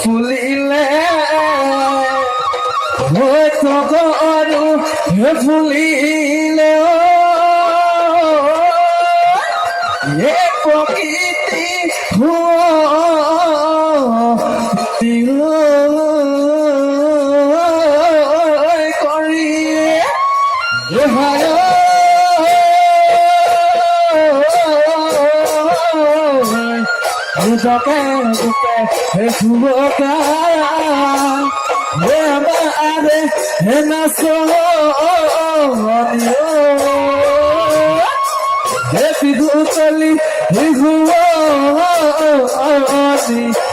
ফুলিলে ফুলিলে প্রকৃতি কৰি Joke Fuka Ade Henaso Happy Gutali Higuo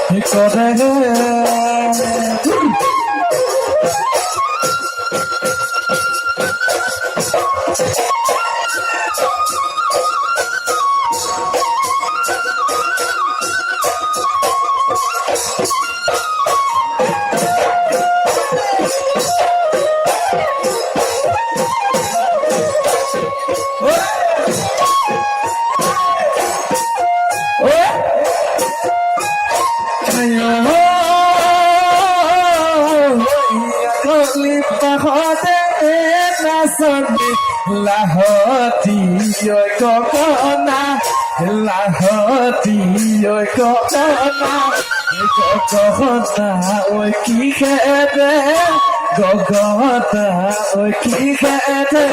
Hikode Lahoti oi kokona Lahoti oi kokona Kokona oi kikete Kokona oi kikete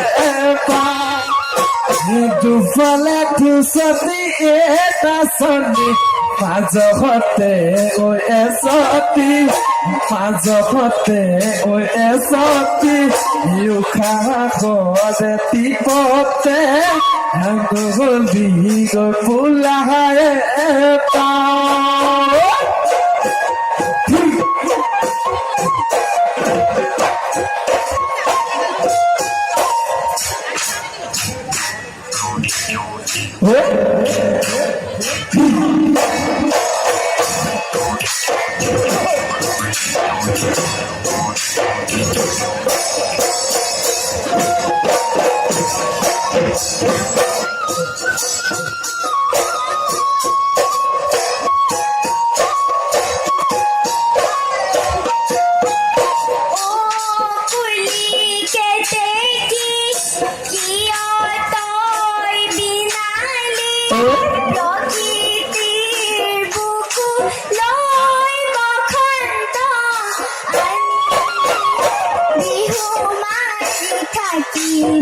pa Tu fale tu sati eta sani Mazote oi esoti Mazote oi esoti Yukago de tipote Angoli go pulae pa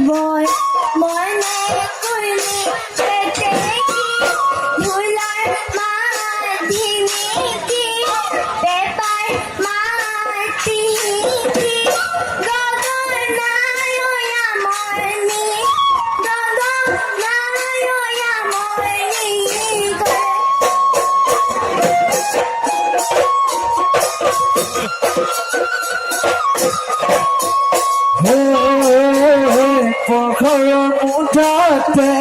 boy, mone kuli kete ki bhular madhini ki bepar mati ki gaganayo ya morni gaganayo ya morni Pokhara mutate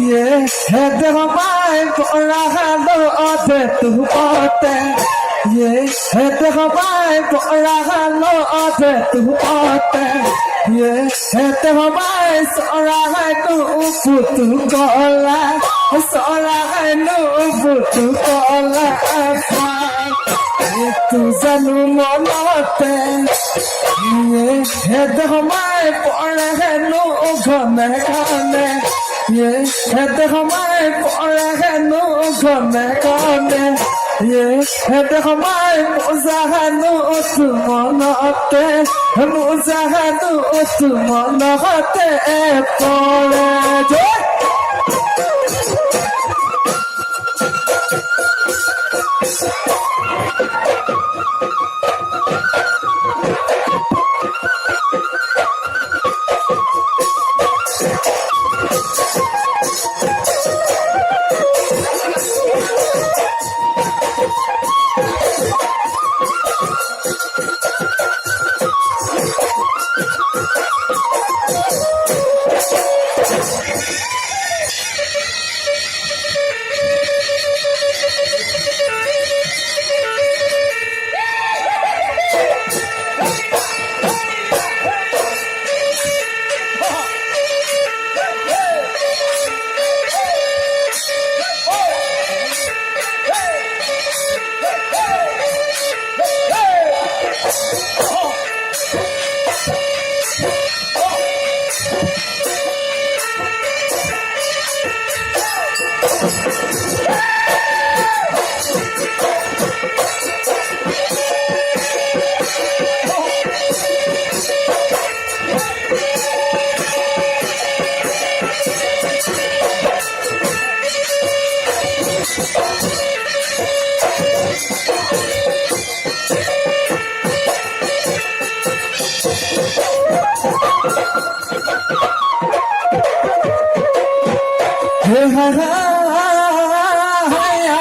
Ye hede hamai porahalo ate tu pate Ye hede hamai porahalo ate tu pate Ye hede hamai sorahai tu putu kola চৰাইনো Butu কলা খাই এইটো জানো মনতে হেদ সোমাই পৰে হেনো ঘনে ঘনে হেদ সোমাই পৰে হেনো ঘনে ঘনে হেদ সোমাই মোজা হেনো মনতে মোজা হেনো মনতে পৰে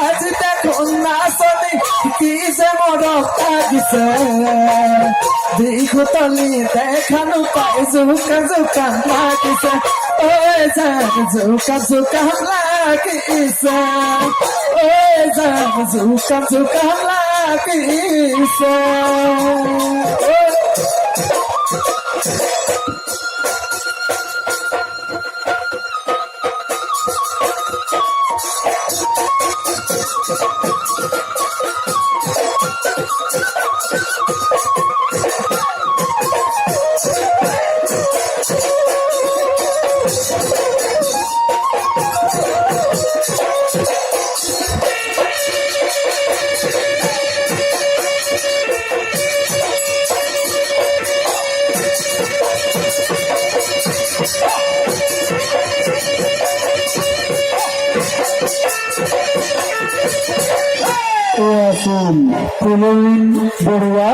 আজ দেখুন না চলি কি যে মরক লাগিছে দীঘতলি দেখানো পাই জোকা জোকা লাগিছে ওই যান জোকা জোকা লাগিছে ওই যান জোকা জোকা লাগিছে প্রবীণ বড়ুয়া